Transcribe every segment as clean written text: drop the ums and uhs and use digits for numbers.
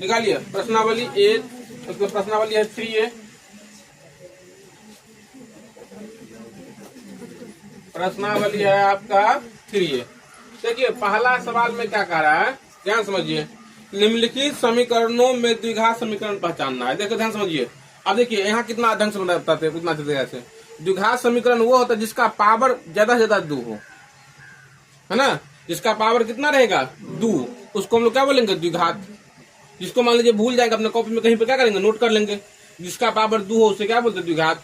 निकालिए प्रश्नावली ए, मतलब प्रश्नावली है 3A। प्रश्नावली है आपका 3A। देखिए पहला सवाल में क्या कह रहा है, ध्यान समझिए। निम्नलिखित समीकरणों में द्विघात समीकरण पहचानना है। देखो ध्यान समझिए। अब देखिए यहाँ कितना ढंग से बताते हैं, कितना अच्छे तरीके से। द्विघात समीकरण वो होता है जिसका पावर ज्यादा से ज्यादा 2 हो, है ना। जिसका पावर कितना रहेगा 2, उसको हम लोग क्या बोलेंगे द्विघात। जिसको मान लीजिए भूल जाएगा अपने कॉपी में कहीं पे क्या करेंगे नोट कर लेंगे। जिसका पावर 2 हो उसे क्या बोलते हैं द्विघात।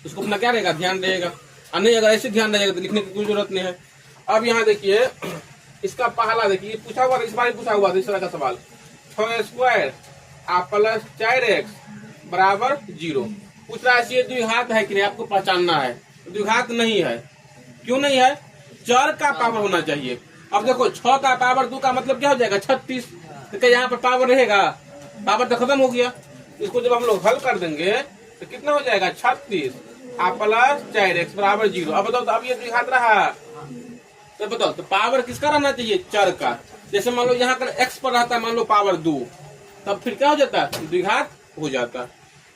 उसको अपना क्या रहेगा ध्यान रहेगा, और नहीं अगर ऐसे ध्यान रहेगा तो लिखने की कोई जरूरत नहीं है। अब यहाँ देखिए इसका पहला देखिए पूछा हुआ, इस बार पूछा हुआ था इस तरह का सवाल। 6² प्लस 4x बराबर 0 पूछ रहा है। ये द्विघात है कि नहीं आपको पहचानना है। द्विघात नहीं है, क्यों नहीं है, चर का पावर होना चाहिए। अब देखो 6 का पावर 2 का मतलब क्या हो जाएगा 36। तो क्या यहाँ पर पावर रहेगा, पावर तो खत्म हो गया। इसको जब हम लोग हल कर देंगे तो कितना हो जाएगा 36 प्लस 4x बराबर 0। अब बताओ तो अब ये द्विघात रहा, तो बताओ तो पावर किसका रहना चाहिए चर का। जैसे मान लो यहाँ पर x पर रहता है मान लो पावर 2, तब फिर क्या हो जाता है द्विघात हो जाता है।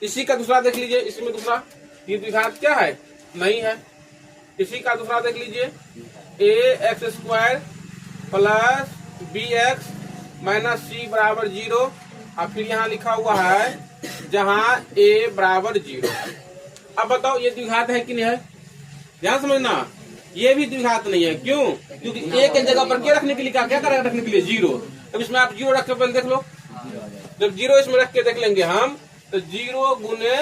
इसी का दूसरा देख लीजिए, इसमें दूसरा ये द्विघात क्या है नहीं है। इसी का दूसरा देख लीजिए ax² plus bx minus c बराबर 0। और फिर यहाँ लिखा हुआ है जहाँ a बराबर 0। अब बताओ ये द्विघात है कि नहीं है, ध्यान समझना। ये भी द्विघात नहीं है, क्यों, क्योंकि a के जगह पर क्या रखने के लिए, क्या करेगा रखने के लिए 0। अब इसमें आप 0 रख के पहले देख लो। जब 0 इसमें रख के देख लेंगे हम तो 0 गुने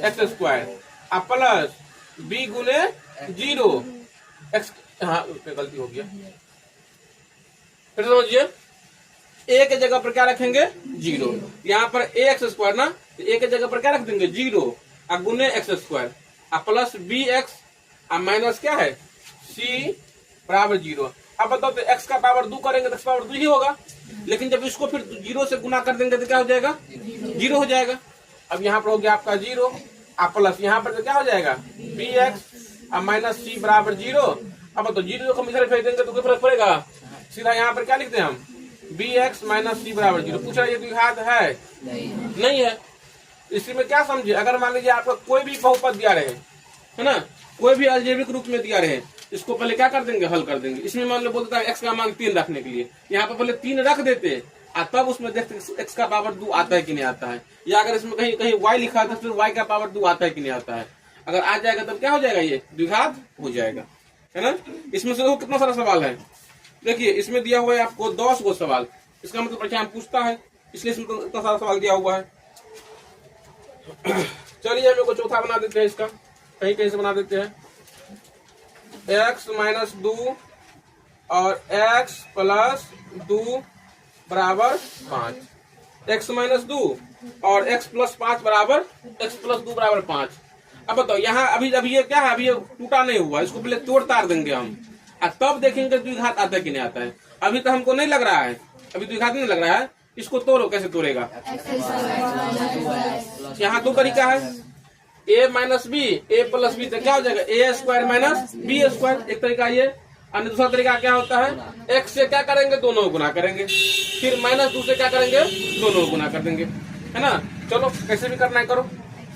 x² प्लस b गुने 0 x, हाँ गलती हो गया, फिर समझिए a के जगह पर क्या रखेंगे 0। यहाँ पर ax² ना, तो a के जगह पर क्या रख देंगे 0 और गुने x² प्लस bx माइनस क्या है c बराबर 0। अब बताओ तो x का पावर 2 करेंगे तो x पावर 2 ही होगा, लेकिन जब इसको फिर 0 से गुना कर देंगे तो क्या हो जाएगा 0 हो जाएगा। अब यहाँ पर हो गया आपका 0 प्लस यहाँ पर तो क्या हो जाएगा bx माइनस c बराबर 0। अब तो 0 को हम इधर फेंक देंगे तो कोई फर्क पड़ेगा, सीधा यहाँ पर क्या लिखते हैं हम bx माइनस c बराबर 0। पूछ रहा है ये द्विघात है नहीं है। इसी में क्या समझे, अगर मान लीजिए आपका कोई भी बहुपद दिया रहे, है ना, कोई भी अलजेब्रिक रूप में दिया रहे, इसको पहले क्या कर देंगे हल कर देंगे। इसमें मान लो बोलता है x का मान 3 रखने के लिए, यहाँ पर पहले 3 रख देते और तब उसमें देखते x का पावर 2 आता है कि नहीं आता है। या अगर इसमें कहीं कहीं y लिखा था फिर y का पावर 2 आता है कि नहीं आता है। अगर आ जाएगा तब क्या हो जाएगा ये द्विघात हो जाएगा, है ना। इसमें से देखो कितना सारा सवाल है। देखिए इसमें दिया हुआ है आपको 10 गो सवाल, इसका मतलब परीक्षा में पूछता है, इसलिए इसमें तो इतना सारा सवाल दिया हुआ है। चलिए हम लोग को चौथा बना देते हैं, इसका कहीं कहीं से बना देते हैं। x माइनस 2 और x प्लस 2 बराबर 5। x माइनस 2 और x प्लस 5 बराबर x प्लस 2 बराबर 5। अब बताओ यहाँ अभी ये क्या है, अभी ये टूटा नहीं हुआ, इसको पहले तोड़ तार देंगे हम और तब देखेंगे द्विघात आता है कि नहीं आता है। अभी तो हमको नहीं लग रहा है, अभी द्विघात नहीं लग रहा है। इसको तोड़ो, कैसे तोड़ेगा, यहाँ 2 तरीका है a minus B a plus B, तो क्या हो जाएगा a² माइनस b²। एक तरीका ये, और दूसरा तरीका क्या होता है x से क्या करेंगे दोनों गुना करेंगे, फिर माइनस 2 से क्या करेंगे दोनों गुना कर देंगे, है ना। चलो कैसे भी करना है करो।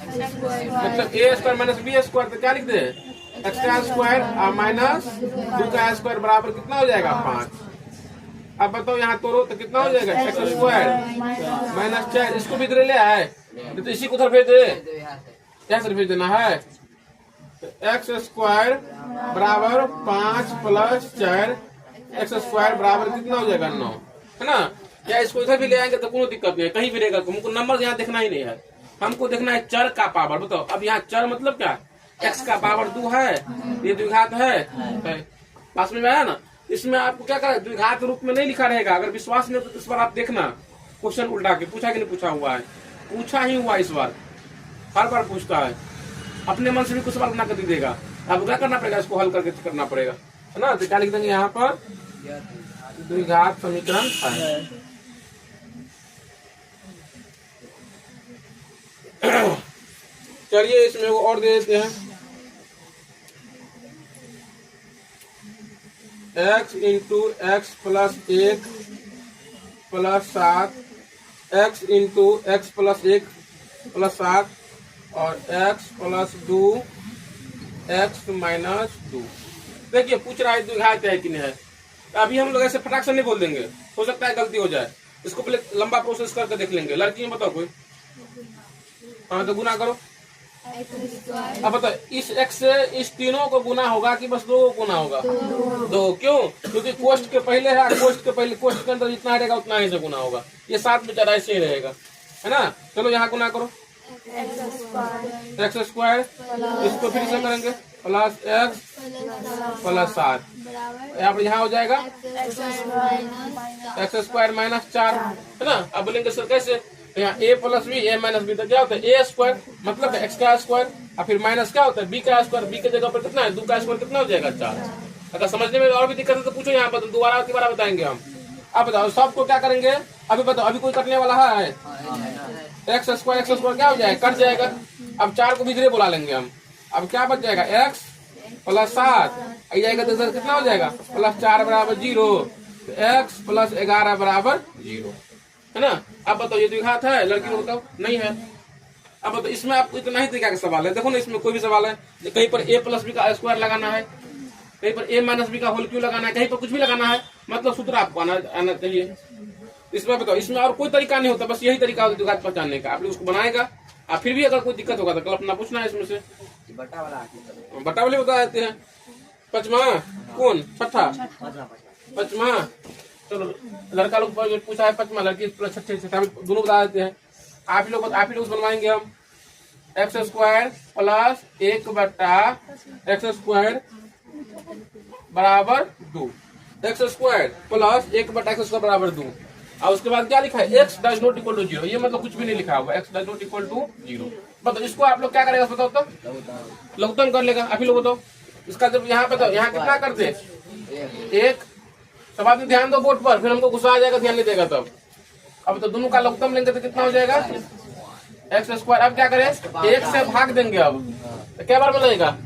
मतलब a² माइनस b² तो क्या लिख दे x² माइनस 2 का स्क्वायर बराबर कितना हो जाएगा 5। अब बताओ यहाँ तोड़ो तो कितना हो जाएगा x² माइनस 4। इसको भी इधर ले आए तो इसी को उधर भेज दे, क्या सर भेज देना है। तो x² बराबर 5 प्लस 4 x² बराबर कितना हो जाएगा 9, है ना। या इसको इधर भी ले आएंगे तो कोई दिक्कत नहीं है, कहीं भी रहेगा। हमको नंबर यहाँ देखना ही नहीं है, हमको देखना है चर का पावर। बताओ अब यहाँ चर मतलब क्या, x का पावर 2 है, ये द्विघात है, पास में आया ना। इसमें आपको क्या करें द्विघात रूप में नहीं लिखा रहेगा। अगर विश्वास नहीं तो इस बार आप देखना क्वेश्चन उल्टा के पूछा कि नहीं पूछा हुआ है, पूछा ही हुआ इस बार, हर बार पूछता है। अपने मन से भी कुछ सवाल बना कर दे देगा, अब क्या करना पड़ेगा इसको हल करके करना पड़ेगा, है ना। तो क्या लिख देंगे यहाँ पर द्विघात समीकरण है। चलिए इसमें वो और दे देते हैं x into x plus 1 plus 7 x into x plus 1 plus 7 और x प्लस 2 x माइनस 2। देखिए पूछ रहा है द्विघात है कि नहीं है। तो अभी हम लोग ऐसे फटाक से नहीं बोल देंगे, हो सकता है गलती हो जाए। इसको पहले लंबा प्रोसेस करके देख लेंगे। लड़की में बताओ कोई। हाँ तो गुना करो। अब बताओ इस x से इस तीनों को गुना होगा कि बस 2 को गुना होगा? 2। क्यों? क्योंकि कोष्ठ के पहले है, कोष्ठ के अंदर जितना रहेगा उतना ही से गुना होगा। ये 7 बेचारा ऐसे ही रहेगा, है ना। चलो यहाँ गुना करो x स्क्वायर, इसको फिर से करेंगे प्लस x प्लस 7, यहाँ हो जाएगा x स्क्वायर माइनस 4, है ना। अब बोलेंगे सर कैसे? यहाँ a plus B a minus B, तो क्या होता है a स्क्वायर मतलब x का स्क्वायर, और फिर माइनस क्या होता है b का स्क्वायर। b के जगह पर कितना है? 2 का स्क्वायर कितना हो जाएगा? 4। अगर समझने में और भी दिक्कत है तो पूछो, यहाँ पर दोबारा बताएंगे हम। अब बताओ सबको क्या करेंगे? अभी बताओ, अभी कोई कटने वाला है? एक्स स्क्वायर क्या हो जाएगा? कट जाएगा। अब 4 को भी धीरे बुला लेंगे हम। अब क्या बच जाएगा? x प्लस 7 आई जाएगा तो इधर कितना हो जाएगा? प्लस 4 बराबर 0, x प्लस 11 बराबर 0, है ना। अब बताओ ये द्विघात है? लड़की को बताओ नहीं है। अब बताओ इसमें आपको इतना ही तरीका का सवाल है। देखो ना इसमें कोई भी सवाल है, कहीं पर a प्लस बी का स्क्वायर लगाना है, कहीं पर a माइनस बी का होल क्यों लगाना है, कहीं पर कुछ भी लगाना है, मतलब सूत्र आपको आना चाहिए। इसमें बताओ इसमें और कोई तरीका नहीं होता, बस यही तरीका होता है द्विघात पहचानने का। आप लोग उसको बनाएगा, और फिर भी अगर कोई दिक्कत होगा तो कल अपना पूछना है इसमें से। बटा वाले बता देते हैं। पचमा कौन? छठा पचमा। चलो लड़का लोग पूछा है पचमा, लड़की छठे दोनों बता देते हैं। आप ही लोग बनवाएंगे हम। एक्स स्क्वायर प्लस 1 बटा एक्स स्क्वायर बराबर 2, एक्स स्क्वायर प्लस 1 बटा एक्स स्क्वायर बराबर 2। और उसके बाद क्या लिखा है? x does not equal to 0। ये मतलब कुछ भी नहीं लिखा हुआ, x does not equal to 0। मतलब इसको आप लोग क्या करेगा बताओ तो? लघुत्तम कर लेगा। अभी लोग बताओ इसका, जब यहाँ पे तो यहाँ कितना कर दे? 1। सब आदमी ध्यान दो बोर्ड पर, फिर हमको गुस्सा आ जाएगा ध्यान नहीं देगा तब। अब तो दोनों का लघुत्तम लेंगे तो कितना हो जाएगा? X square. अब क्या करें? 1 से भाग देंगे। अब तो क्या बार में लगेगा?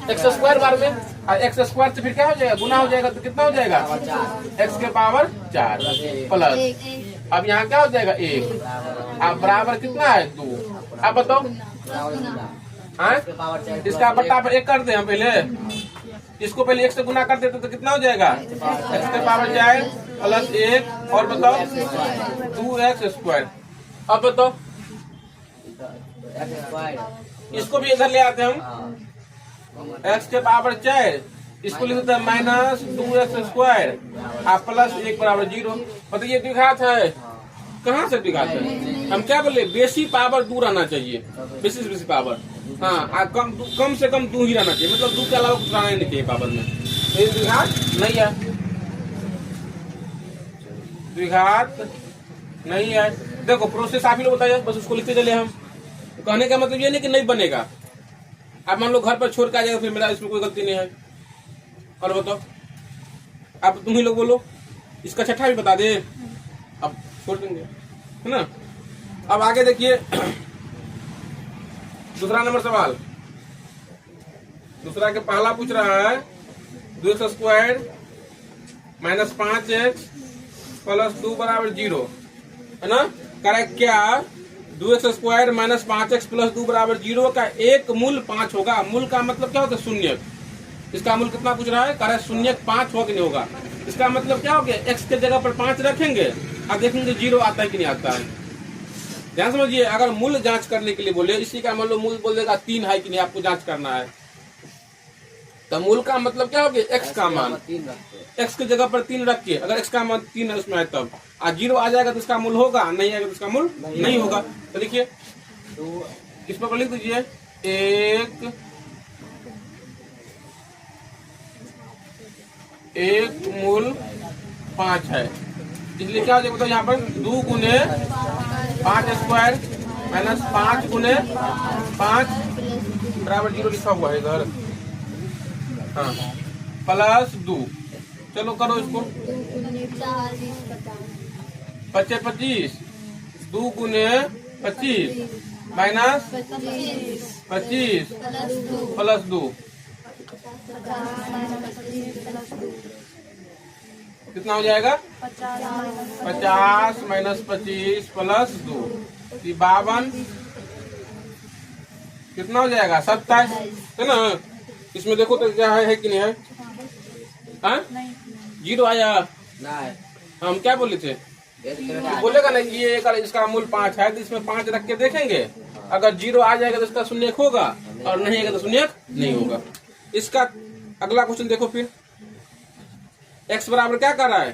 एक्स स्क्वायर बार में, और एक्स स्क्वायर से फिर क्या हो जाएगा? गुना हो जाएगा, तो कितना हो जाएगा? एक्स के पावर 4 प्लस, अब यहाँ क्या हो जाएगा? 1। अब बराबर कितना है? 2। अब बताओ इसका बट्टा पर 1 कर दे हम पहले। इसको पहले 1 से गुना कर देते तो कितना हो जाएगा? एक्स के पावर 4 प्लस 1, और बताओ 2x स्क्वायर। अब बताओ इसको भी इधर ले आते हम। x के पावर 4, इसको लिख देते हैं माइनस 2x स्क्वायर और प्लस 1 बराबर 0। मतलब ये द्विघात है। कहाँ से द्विघात है? हम क्या बोले? बेसी पावर 2 रहना चाहिए, बेसी पावर। हाँ, कम से कम 2 ही रहना चाहिए, मतलब 2 के अलावा कुछ रहना नहीं चाहिए पावर में। ये द्विघात नहीं है, द्विघात नहीं है। देखो प्रोसेस आप ही लोग बताइए, बस उसको लिखते चले हम। कहने का मतलब ये नहीं कि नहीं बनेगा। अब मान लो घर पर छोड़ के आ जाएगा, फिर मेरा इसमें कोई गलती नहीं है। और बताओ अब तुम ही लोग बोलो, इसका छठा भी बता दे, अब छोड़ देंगे, है ना। अब आगे देखिए दूसरा नंबर सवाल। दूसरा के पहला पूछ रहा है 2x square minus 5x plus 2 बराबर 0, है ना। करेक्ट क्या? 2x square minus 5x plus 2 बराबर 0 का एक मूल 5 होगा। मूल का मतलब क्या होता है? शून्य। इसका मूल कितना पूछ रहा है? कह रहा है शून्य 5 होगा कि नहीं होगा। इसका मतलब क्या हो गया? x के जगह पर 5 रखेंगे और देखेंगे 0 आता है कि नहीं आता है। ध्यान समझिए, अगर मूल जांच करने के लिए बोले, इसी का मान लो मूल बोल देगा 3 है कि नहीं, आपको जांच करना है। तो मूल का मतलब क्या हो गया? x का मान, x की जगह पर 3 रख के, अगर x का मान 3 है उसमें है तब, आज 0 आ जाएगा तो इसका मूल होगा, नहीं आएगा तो इसका मूल नहीं होगा। तो लिखिए इस पर लिख दीजिए 1 मूल 5 है। इसलिए क्या हो जाएगा? यहाँ पर 2 गुने 5 स्क्वायर माइनस 5 गुने 5 बराबर 0 लिखा हुआ है इधर, हाँ, प्लस 2। चलो करो इसको, 25 2 गुने 25 माइनस 25 प्लस 2 कितना हो जाएगा? 50 माइनस 25 प्लस 2 52 कितना हो जाएगा 27 है ना। इसमें देखो तो क्या है कि नहीं है, हाँ? जीरो आया नहीं। हम क्या बोले थे, बोलेगा ना ये अगर इसका मूल 5 है तो इसमें 5 रख के देखेंगे, अगर जीरो आ जाएगा तो इसका शून्य होगा और नहीं आएगा तो शून्य नहीं होगा। इसका अगला क्वेश्चन देखो फिर, x बराबर क्या कर रहा है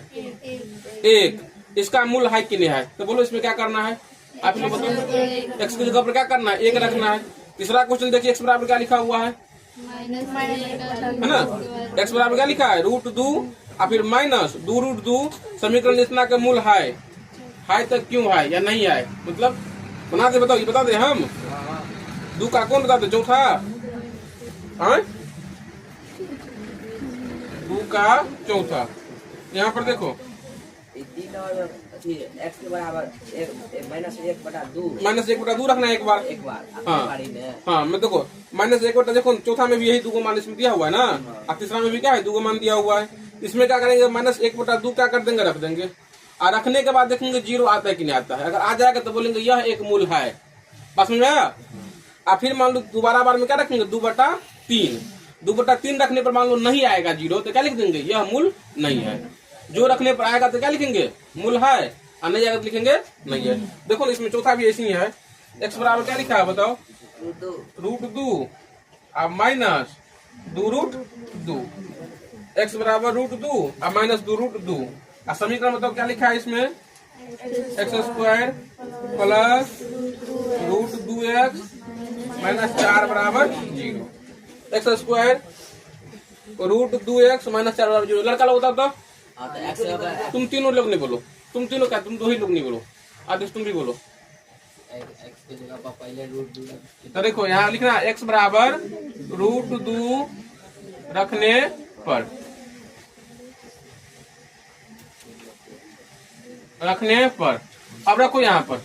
1, इसका मूल है कि नहीं है, तो बोलो इसमें क्या करना है आप लोग बताओ। x की जगह पर क्या करना है 1 रखना है। तीसरा क्वेश्चन देखिए x बराबर क्या लिखा हुआ है ना, x बराबर क्या लिखा है √2 और फिर माइनस 2√2। समीकरण इतना का मूल है तो क्यों है या नहीं है, मतलब बना दे, बताओ ये बता दे हम। 2 का कौन बता दे, चौथा, हाँ 2 का चौथा। यहाँ पर देखो एक्स के बराबर -1/2 रखना है एक बार। हाँ मैं देखो -1 देखो चौथा में भी यही 2 मान इसमें दिया हुआ है ना, और तीसरा में भी क्या है 2 मान दिया हुआ है। इसमें क्या करेंगे -1/2 क्या कर देंगे रख देंगे, और रखने के बाद देखेंगे जीरो आता है कि नहीं आता है। अगर आ जाएगा तो बोलेंगे यह एक मूल है, बस समझ में आया। और फिर मान लो दोबारा बार में क्या रखेंगे 2/3। 2/3 रखने पर मान लो नहीं आएगा जीरो तो क्या लिख देंगे यह मूल नहीं है। जो रखने पर आएगा तो क्या लिखेंगे मूल है, और नहीं आएगा तो लिखेंगे नहीं है। देखो इसमें चौथा भी ऐसी है। x बराबर क्या लिखा है बताओ √2 और माइनस 2√2। x बराबर √2 और माइनस 2√2। और समीकरण बताओ क्या लिखा है इसमें x² प्लस √2x माइनस 4 बराबर 0। x² √2x माइनस 4 बराबर 0। लड़का लोग बताओ तो तुम तीनों लोग नहीं बोलो, तुम तीनों क्या, तुम 2 ही लोग नहीं बोलो, आदेश तुम भी बोलो। तो देखो यहाँ लिखना x बराबर √2 रखने पर अब रखो यहाँ पर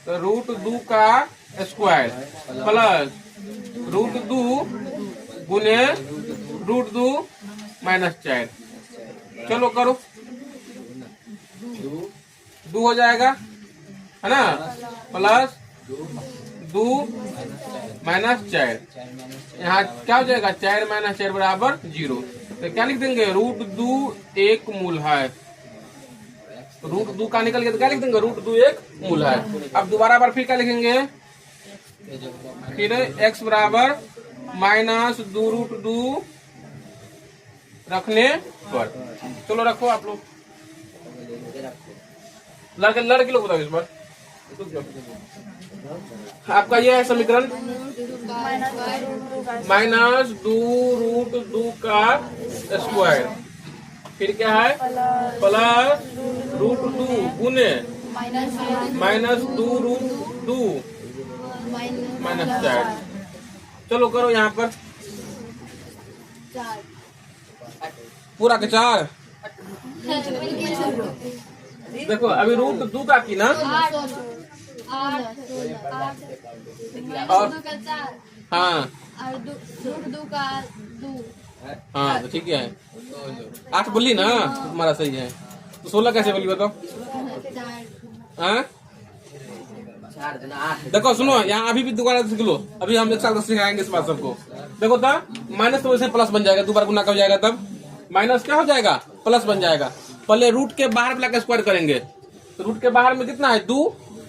तो √2 का स्क्वायर प्लस √2 गुने √2 माइनस 4। चलो करो 2 हो जाएगा है ना, प्लस 2 माइनस 4। यहाँ क्या हो जाएगा 4 माइनस 4 बराबर 0। तो क्या लिख देंगे √2 एक मूल है। √2 का निकल गया तो क्या लिख देंगे √2 एक मूल है। अब दोबारा बार फिर क्या लिखेंगे, फिर x बराबर माइनस 2√2 रखने पर। चलो रखो आप लोग, लड़के लोग बताओ इस बार। आपका यह है समीकरण माइनस 2√2 का स्क्वायर, फिर क्या है प्लस √2 गुने माइनस 2√2 माइनस 4। चलो करो यहाँ पर पूरा के 4। देखो अभी √2 का की ना, और हाँ हाँ तो ठीक है 8 बोली ना तुम्हारा सही है। तो 16 कैसे बोली बताओ। हाँ देखो सुनो यहाँ अभी भी दोबारा सीख लो, अभी हम एक साल सिखाएंगे इस बात सबको। देखो तो माइनस तो वैसे प्लस बन जाएगा, दोबारा गुना का हो जाएगा तब माइनस क्या हो जाएगा प्लस बन जाएगा। पहले रूट के बाहर वाला का स्क्वायर करेंगे तो रूट के बाहर में कितना है 2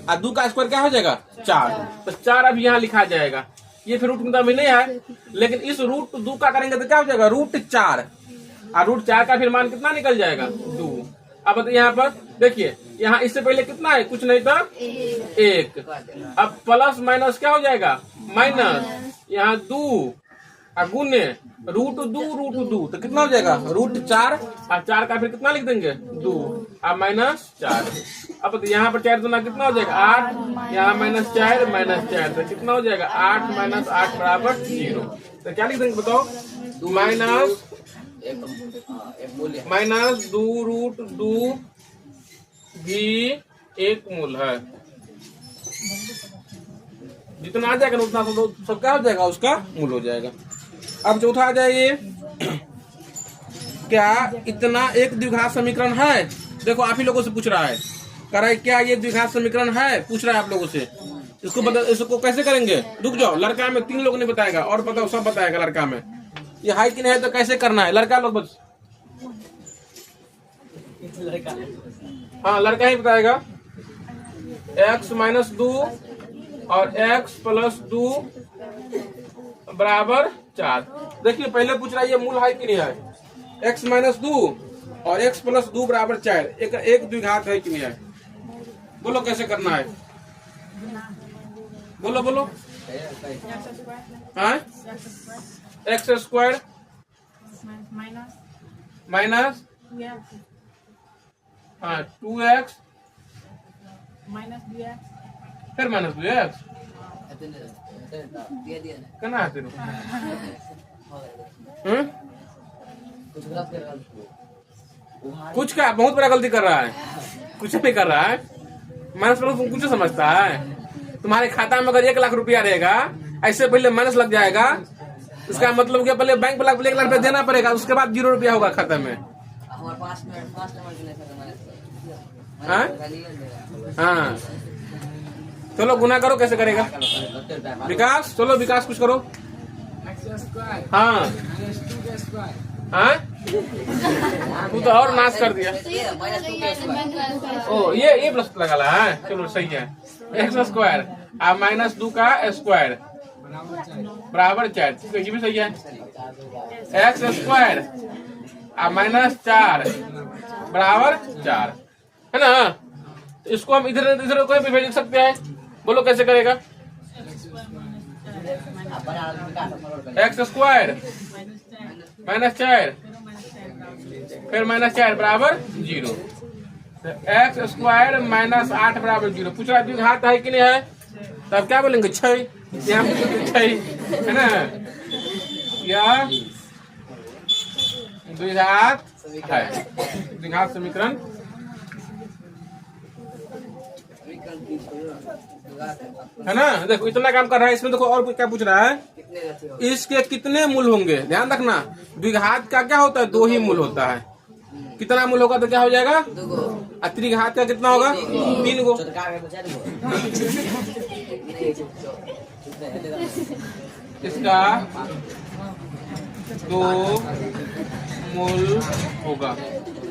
और 2 का स्क्वायर क्या हो जाएगा 4। तो 4 अभी यहाँ लिखा जाएगा। ये फिर रूट में नहीं है, लेकिन इस √2 का करेंगे तो क्या हो जाएगा √4 और √4 का फिर मान कितना निकल जाएगा 2। अब तो यहाँ पर देखिए यहाँ इससे पहले कितना है कुछ नहीं था 1। अब प्लस माइनस क्या हो जाएगा माइनस, यहाँ 2 और गुने √2 तो कितना हो जाएगा √4 और 4 का फिर कितना लिख देंगे 2 और माइनस 4। अब तो यहाँ पर 4 दूना कितना हो जाएगा 8, यहाँ -4 -4 तो कितना हो जाएगा 8 माइनस 8 बराबर 0। तो क्या लिख देंगे बताओ माइनस 2√2 भी एक मूल है। जितना आ जाएगा उतना सब क्या हो जाएगा उसका मूल हो जाएगा। अब चौथा आ जाइए क्या इतना एक द्विघात समीकरण है? देखो आप ही लोगों से पूछ रहा है, कह रहा है क्या ये द्विघात समीकरण है, पूछ रहा है आप लोगों से। इसको कैसे करेंगे? रुक जाओ, लड़का में 3 लोग नहीं बताएगा और बताओ सब बताएगा लड़का में। ये है कि नहीं है तो कैसे करना है लड़का लोग हाँ लड़का ही बताएगा। x - 2 और x + 2 बराबर 4। देखिए पहले पूछ रहा है ये मूल है कि नहीं है, x - 2 और x + 2 बराबर 4 एक द्विघात है कि नहीं है? बोलो कैसे करना है, बोलो बोलो। हाँ x² माइनस 2x फिर -2x कहना है तेरे कुछ क्या बहुत बड़ा गलती कर रहा है, कुछ नहीं कर रहा है। माइनस प्लस तुम कुछ समझता है? तुम्हारे खाता में अगर 1 लाख रुपया रहेगा, ऐसे पहले माइनस लग जाएगा, इसका मतलब क्या पहले बैंक वाला 1 लाख रुपया देना पड़ेगा, उसके बाद 0 रुपया होगा खाता में। हाँ चलो गुना करो, कैसे करेगा विकास? चलो विकास कुछ करो। हाँ हाँ तू तो और नाश कर दिया। ओ ये प्लस लगा है, चलो सही है। x² अब -2 का स्क्वायर बराबर 4, ये भी सही है। x² अब -4 बराबर 4 है ना। इसको हम इधर इधर कोई भी भेज सकते हैं, बोलो कैसे करेगा? x² -4 फिर -4 बराबर 0। x² -8 बराबर 0। पूछ रहा द्विघात है कि नहीं है, तब क्या बोलेंगे? 6 है ना, या द्विघात है। द्विघात समीकरण है ना। देखो इतना काम कर रहा है, इसमें देखो और क्या पूछ रहा है, इसके कितने मूल होंगे? ध्यान रखना, द्विघात का क्या होता है? 2 ही मूल होता है। कितना मूल होगा तो क्या हो जाएगा? त्रिघात का कितना होगा? 3 गो। इसका 2 मूल होगा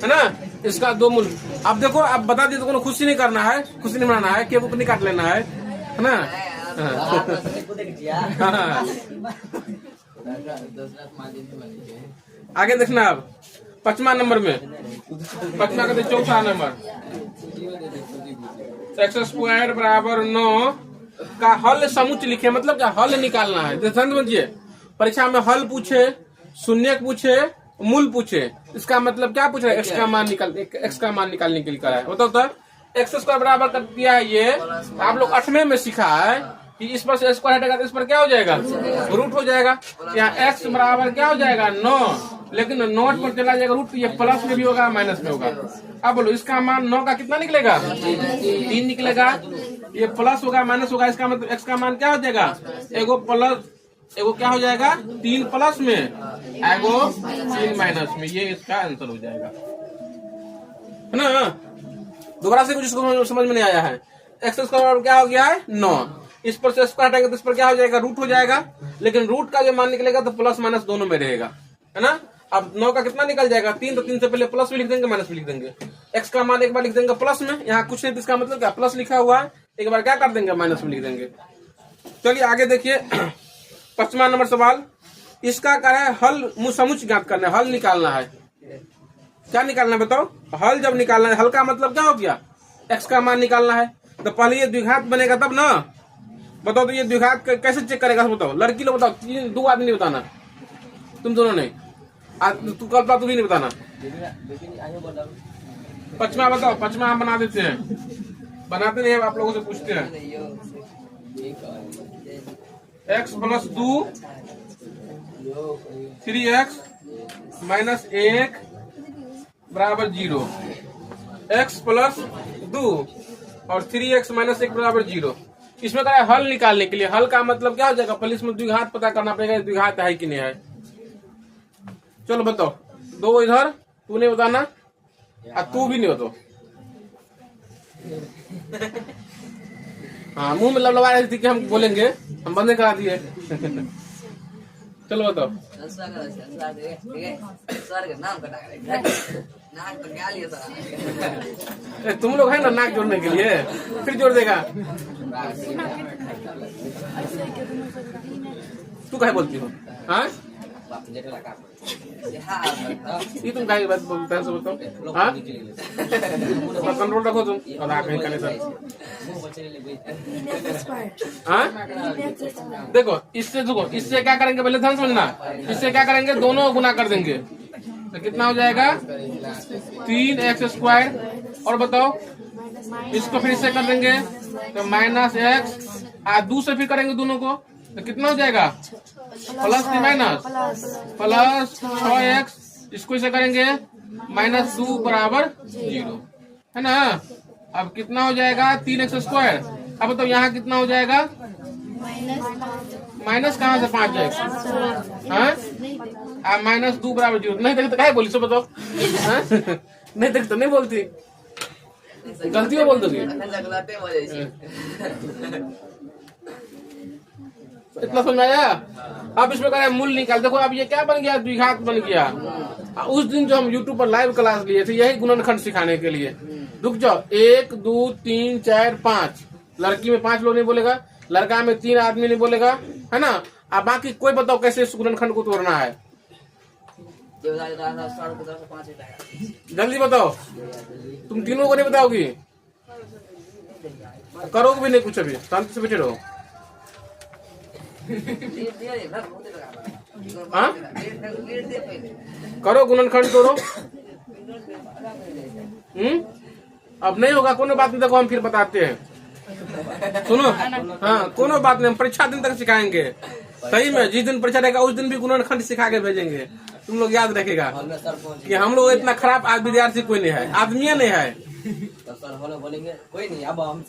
है ना, इसका 2 मूल। अब देखो अब बता दिए तो खुशी नहीं करना है, खुशी नहीं मनाना है, केक नहीं काट लेना है ना। हाँ। आगे देखना अब 5वां नंबर में, 5वां का 4था नंबर, x² बराबर 9 का हल समुच्चय लिखे। मतलब क्या हल निकालना है, समझिए। परीक्षा में हल पूछे, शून्यक पूछे, मूल पूछे, इसका मतलब क्या पूछ रहा है? x का मान निकालने के लिए करा है। बताओ तो x² बराबर कर दिया है। ये आप लोग 8वें में सीखा है कि इस पर से स्क्वायर हटेगा तो इस पर क्या हो जाएगा? रूट हो जाएगा। यहाँ x बराबर क्या हो जाएगा? 9, लेकिन 9 पर चला जाएगा रूट, ये प्लस में भी होगा माइनस में होगा। अब बोलो इसका मान 9 का कितना निकलेगा? 3 निकलेगा। ये प्लस होगा माइनस होगा, इसका मतलब x का मान क्या हो जाएगा? एगो प्लस एगो क्या हो जाएगा? 3 प्लस में, एगो 3 माइनस में। ये इसका आंसर हो जाएगा है ना। दोबारा से कुछ इसको समझ में नहीं आया है। x² क्या हो गया है? 9। इस पर से स्क्वायर हटाएंगे तो इस पर क्या हो जाएगा? रूट हो जाएगा। लेकिन रूट का जो मान निकलेगा तो प्लस माइनस दोनों में रहेगा है ना। अब 9 का कितना निकल जाएगा? 3। तो 3 से पहले प्लस भी लिख देंगे, माइनस भी लिख देंगे। x का मान एक बार लिख देंगे प्लस में, यहाँ कुछ नहीं, इसका मतलब क्या? प्लस लिखा हुआ है, एक बार क्या कर देंगे? माइनस में लिख देंगे। चलिए आगे देखिए 5वां नंबर सवाल। इसका क्या है? हल समुच्चय ज्ञात करना है, हल निकालना है। क्या निकालना है बताओ? हल जब निकालना है, हल का मतलब क्या हो गया? x का मान निकालना है। तो पहले ये द्विघात बनेगा तब ना। बताओ तो ये द्विघात कैसे चेक करेगा? बताओ लड़की लोग बताओ, 2 आदमी नहीं बताना, तुम दोनों नहीं, तू कल्पना तू भी नहीं बताना। 5वां बताओ, 5वां हम बना देते हैं, बनाते नहीं, आप लोगों से पूछते हैं। x + 2 3x - 1 बराबर 0। x + 2 और 3x - 1 बराबर 0। इसमें क्या है? हल निकालने के लिए। हल का मतलब क्या हो जाएगा? पहले इसमें द्विघात पता करना पड़ेगा, द्विघात है कि नहीं है। चलो बताओ दो इधर, तू नहीं बताना और तू भी नहीं हो तो। हाँ मुंह में लबलबा रही थी कि हम बोलेंगे, हम बंद करा दिए। चलो बताओ। तुम लोग है ना नाक जोड़ने के लिए, फिर जोड़ देगा। तू क्या बोलती हो? हाँ ये तुम क्या बात बोलते हैं, बताओ। हाँ कंट्रोल रखो तुम और आंखें करने से। हाँ देखो इससे क्या करेंगे पहले ध्यान समझना। इससे क्या करेंगे, दोनों गुना कर देंगे तो कितना हो जाएगा 3x²। और बताओ इसको फिर इससे कर देंगे तो -x, और 2 से फिर करेंगे दोनों को तो कितना हो जाएगा प्लस की माइनस, प्लस 6x। इसको इसे करेंगे -2 बराबर 0, है ना। अब कितना हो जाएगा 3x²। अब तो यहाँ कितना हो जाएगा, माइनस कहाँ से 5 जाएगा, हाँ -2 बराबर 0। नहीं देखते क्या बोली सो बताओ। नहीं देखते नहीं बोलती, गलती में बोल दोगी। इतना समझ आया। अब इसमें करें मूल निकाल। देखो अब ये क्या बन गया, द्विघात बन गया। उस दिन जो हम YouTube पर लाइव क्लास लिए थे यही गुणनखंड सिखाने के लिए। रुक जाओ, 1 2 3 4 5, लड़की में 5 लोग नहीं बोलेगा, लड़का में 3 आदमी नहीं बोलेगा, है ना। अब बाकी कोई बताओ कैसे इस गुणनखंड को तोड़ना है, जल्दी बताओ। तुम तीनों को नहीं बताओगी, करोगे भी नहीं कुछ, अभी शांति से बैठे रहो। हाँ करो गुणनखंड तोड़ो। अब नहीं होगा कोनो बात नहीं, देखो हम फिर बताते हैं, सुनो। हाँ कोनो बात नहीं, हम परीक्षा दिन तक सिखाएंगे। सही में जिस दिन परीक्षा रहेगा उस दिन भी गुणनखंड सिखा के भेजेंगे। तुम लोग याद रखेगा कि हम लोग इतना खराब विद्यार्थी कोई नहीं है, आदमी नहीं है। तो सर बोलेंगे कोई नहीं, अब हम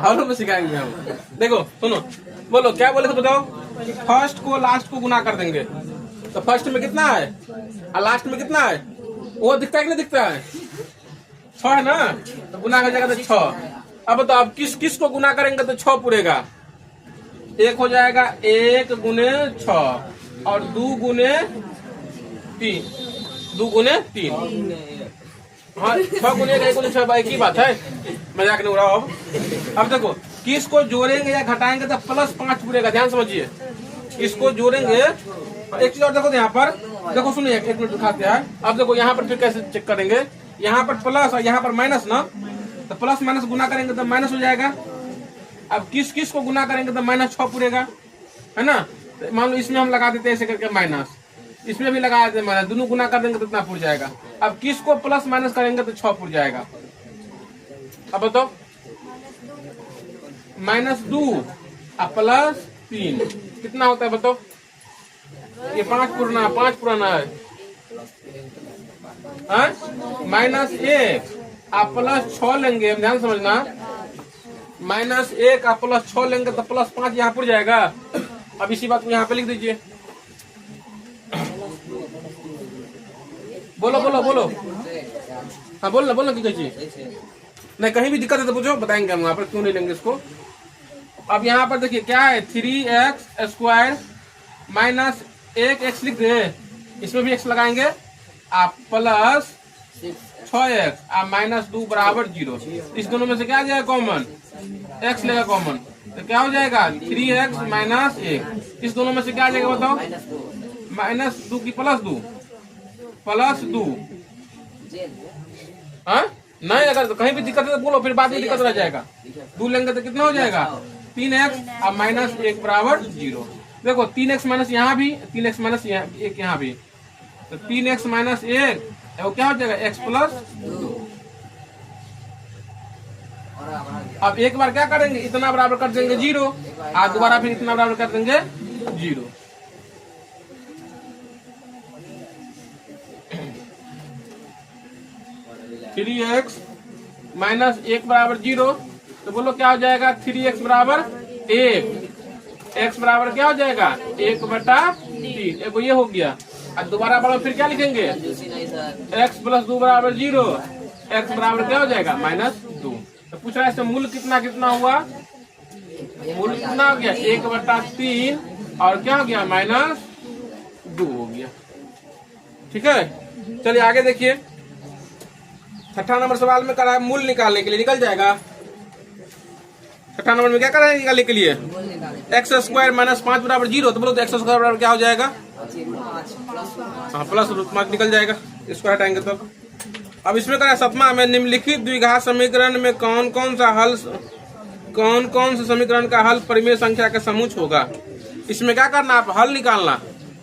हॉलो में सिखाएंगे हम। देखो सुनो, बोलो क्या बोले तो बताओ। फर्स्ट को लास्ट को गुना कर देंगे तो फर्स्ट में कितना है और लास्ट में कितना है, वो दिखता है कि नहीं दिखता है, 6 है ना, तो गुना कर जाएगा तो 6। अब बताओ अब किस किस को गुना करेंगे तो 6 पूरेगा। एक हो जाएगा 1 गुने 6 और 2 गुने 3, 2 गुने 3। हाँ 6 गुने 1 गुने 6 एक ही बात है, मजाक नहीं उड़ाओ। अब देखो किस को जोड़ेंगे या घटाएंगे तो +5 पूरेगा, ध्यान समझिए। इसको जोड़ेंगे, एक चीज और देखो यहाँ पर, देखो सुनिए एक मिनट दिखाते हैं। अब देखो यहाँ पर फिर कैसे चेक करेंगे, यहाँ पर प्लस और यहाँ पर माइनस ना, तो प्लस माइनस गुना करेंगे तो माइनस हो जाएगा। अब किस किस को गुना करेंगे तो -6 पूरेगा, है ना। तो मान लो इसमें हम लगा देते हैं ऐसे करके माइनस, इसमें भी लगा देते माइनस, दोनों गुना कर देंगे तो इतना पूर जाएगा। अब किस को प्लस माइनस करेंगे तो 6 पूर जाएगा। अब बताओ -2 और +3 कितना होता है बताओ। ये 5 पुराना है, 5 पुराना है, -1 आप +6 लेंगे, ध्यान समझना। -1 आप +6 लेंगे तो +5 यहाँ पर जाएगा। अब इसी बात को यहाँ पे लिख दीजिए। बोलो बोलो बोलो, हाँ बोलना बोलना की चीज नहीं, कहीं भी दिक्कत है तो पूछो, बताएंगे हम वहाँ पर क्यों नहीं लेंगे इसको। अब यहाँ पर देखिए क्या है, 3x² -1x लिख दे, इसमें भी x लगाएंगे आप +6x आप -2 बराबर 0। इस दोनों में से क्या आ जाएगा कॉमन, x लेगा कॉमन, तो क्या हो जाएगा 3x -1। इस दोनों में से क्या आ जाएगा बताओ, -2 की +2 हाँ नहीं, अगर तो कहीं भी दिक्कत है तो बोलो, फिर बाद में दिक्कत रह जाएगा। 2 लेंगे तो कितना हो जाएगा 3x अब -1 बराबर 0। देखो 3x माइनस यहाँ भी, 3x माइनस 1 यहाँ भी, तो 3x -1 वो क्या हो जाएगा x+2। अब एक बार क्या करेंगे, इतना बराबर कर देंगे 0 और दोबारा फिर इतना बराबर कर देंगे 0। (3x -1 बराबर 0) तो बोलो क्या हो जाएगा 3x बराबर 1, x बराबर क्या हो जाएगा 1/3। एक ये हो गया। और दोबारा बराबर फिर क्या लिखेंगे, x प्लस 2 बराबर 0, x बराबर क्या हो जाएगा -2। तो पूछ रहा है इसमें मूल कितना कितना हुआ, मूल कितना हो गया 1/3 और क्या हो गया -2 हो गया। ठीक है, चलिए आगे देखिए। 6 नंबर सवाल में करा है मूल निकालने के लिए, निकल जाएगा। 6 नंबर में क्या करा है निकालने के लिए, x स्क्वायर -5 बराबर 0। तो बोलो तो x स्क्वायर बराबर क्या हो जाएगा, हाँ +5 निकल जाएगा, इसको हटाएंगे तो। अब इसमें करा 7वां में निम्नलिखित द्विघात समीकरण में कौन कौन से समीकरण का हल परिमेय संख्या के समूह होगा। इसमें क्या करना, आप हल निकालना।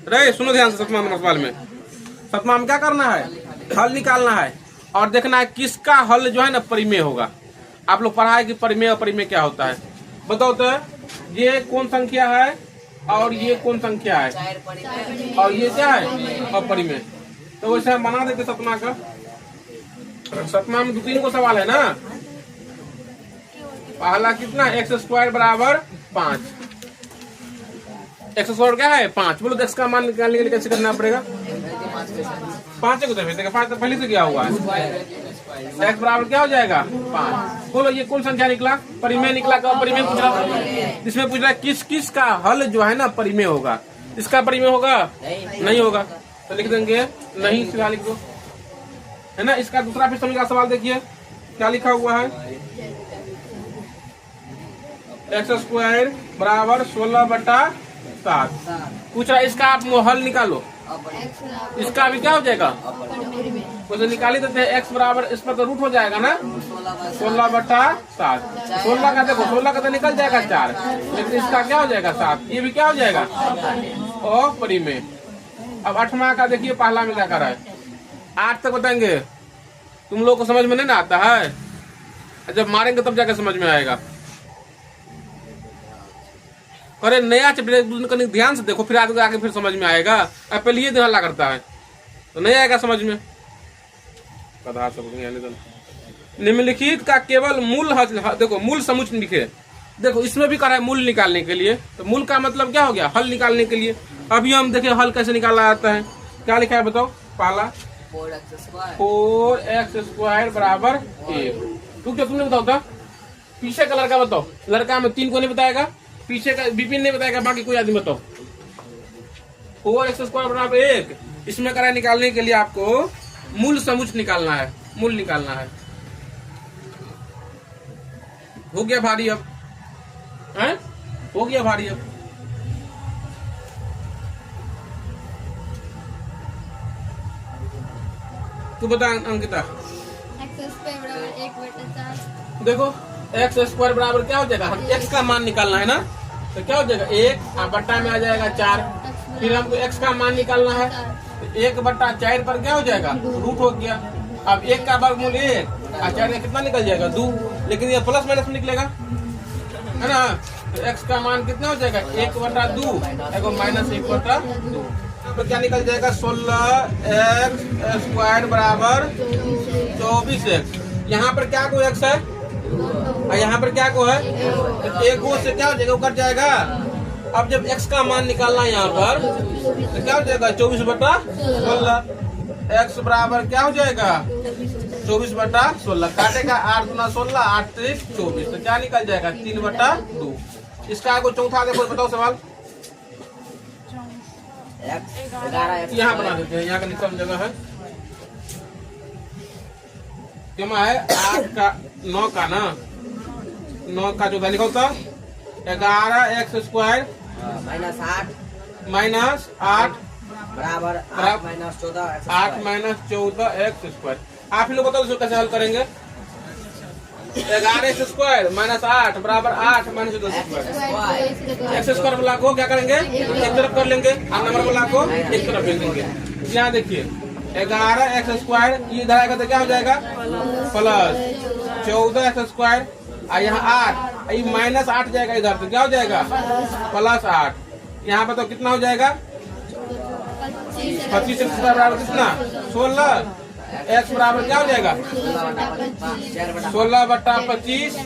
रे सुनो ध्यान से, 7वां नंबर सवाल में 7वां में क्या करना है, हल निकालना है और देखना है किसका हल जो है ना परिमेय होगा। आप लोग पढ़ा है कि परिमेय और परिमेय क्या होता है, बताओ तो। ये कौन संख्या है और ये कौन संख्या है और ये क्या है अपरिमेय। तो वैसे हम बना देते 7वां का। 7वां में 2-3 को सवाल है ना। पहला कितना, x स्क्वायर बराबर 5। x स्क्वायर क्या है 5। बोलो x का मान निकालने के लिए कैसे करना पड़ेगा, 5 को देखेगा, 5 तो पहले से क्या हुआ है, x बराबर क्या हो जाएगा 5। बोलो ये कौन संख्या निकला, परिमेय निकला। का परिमेय पूछ रहा है, इसमें पूछ रहा है किस किस का हल जो है ना परिमेय होगा। इसका परिमेय होगा नहीं होगा, तो लिख देंगे नहीं, सीधा लिख दो, है ना। इसका दूसरा फिर समझ का सवाल देखिए क्या लिखा हुआ है, x स्क्वायर बराबर 16/7 पूछ रहा है। इसका आप हल निकालो, इसका भी क्या हो जाएगा, तो निकाली देते हैं। x बराबर इस पर तो रूट हो जाएगा ना, 16/7। 16 का देखो, 16 का तो निकल जाएगा 4, लेकिन इसका क्या हो जाएगा 7, ये भी क्या हो जाएगा अपरिमेय। अब 8वां का देखिए, पहला में क्या कर रहा है, 8 तक बताएंगे। तुम लोग को समझ में नहीं ना आता है, जब मारेंगे तब जाकर समझ में आएगा। अरे नया चैप्टर ध्यान से देखो, फिर आगे आके फिर समझ में आएगा। अब पहले ये हल्ला करता है तो नहीं आएगा समझ में। निम्नलिखित का केवल मूल देखो, मूल समुच्च लिखे। देखो इसमें भी करा है मूल निकालने के लिए, तो मूल का मतलब क्या हो गया, हल निकालने के लिए। अभी हम देखिए हल कैसे निकाला जाता है। क्या लिखा है बताओ, पहला 4x स्क्वायर बराबर 1। तू क्या तुमने बताओ था, पीछे का लड़का बताओ, लड़का में 3 को नहीं बताएगा, पीछे का विपिन नहीं बताएगा, बाकी कोई आदमी बताओ। 4x स्क्वायर बराबर 1, इसमें करा निकालने के लिए आपको मूल समुच्च निकालना है, मूल निकालना है। हो गया भारी अब, है हो गया भारी अब। तू बता अंकिता। x स्क्वायर बराबर 1/4। देखो x स्क्वायर बराबर क्या हो जाएगा, हम x का मान निकालना है ना, तो क्या हो जाएगा 1 और बट्टा में आ जाएगा 4। फिर हमको x का मान निकालना है, तो 1/4 पर क्या हो जाएगा रूट हो गया। अब 1 का वर्गमूल 1 और 4 का कितना निकल जाएगा 2, लेकिन ये प्लस माइनस में निकलेगा, है ना। तो x का मान कितना हो जाएगा 1/2 एगो -1/2। तो क्या निकल जाएगा 16x स्क्वायर बराबर 24x। यहाँ पर क्या को x है और यहाँ पर क्या को है, तो एक से क्या हो जाएगा, वो कट जाएगा। अब जब x का मान निकालना है यहाँ पर, तो क्या हो जाएगा 24/16। x बराबर क्या हो जाएगा 24/16। काटेगा 8 × 16, 8 × 3 = 24। तो क्या निकल जाएगा 3/2। इसका आपको चौथा देखो, बताओ सवाल। यहाँ बना देते हैं, यहाँ का निकल जगह है, क्या है 8 का 9 का ना, 9 का चौथा लिखा होता 11x स्क्वायर -8 बराबर 8 - 14x स्क्वायर। आप ही लोग बताओ इसको कैसे हल करेंगे। 11x स्क्वायर -8 बराबर 8 - 14 स्क्वायर। x स्क्वायर वाला को क्या करेंगे, एक तरफ कर लेंगे, और नंबर वाला को एक तरफ भेज देंगे। यहाँ देखिए 11x स्क्वायर इधर आएगा तो क्या हो जाएगा प्लस 14x स्क्वायर, और यहाँ 8 ये -8 जाएगा इधर, तो क्या हो जाएगा +8। यहाँ पर तो कितना हो जाएगा 25 x बराबर कितना 16। x बराबर क्या हो जाएगा 16/25।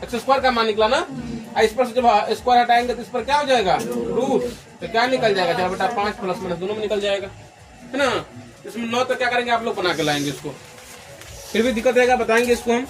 x स्क्वायर का मान निकला ना, इस पर से जब स्क्वायर हटाएंगे तो इस पर क्या हो जाएगा रूट, तो क्या निकल जाएगा 4/5 +- दोनों में निकल जाएगा। है ना। इसमें 9 तक क्या करेंगे आप लोग बना के लाएंगे इसको, फिर भी दिक्कत रहेगा बताएंगे इसको हम।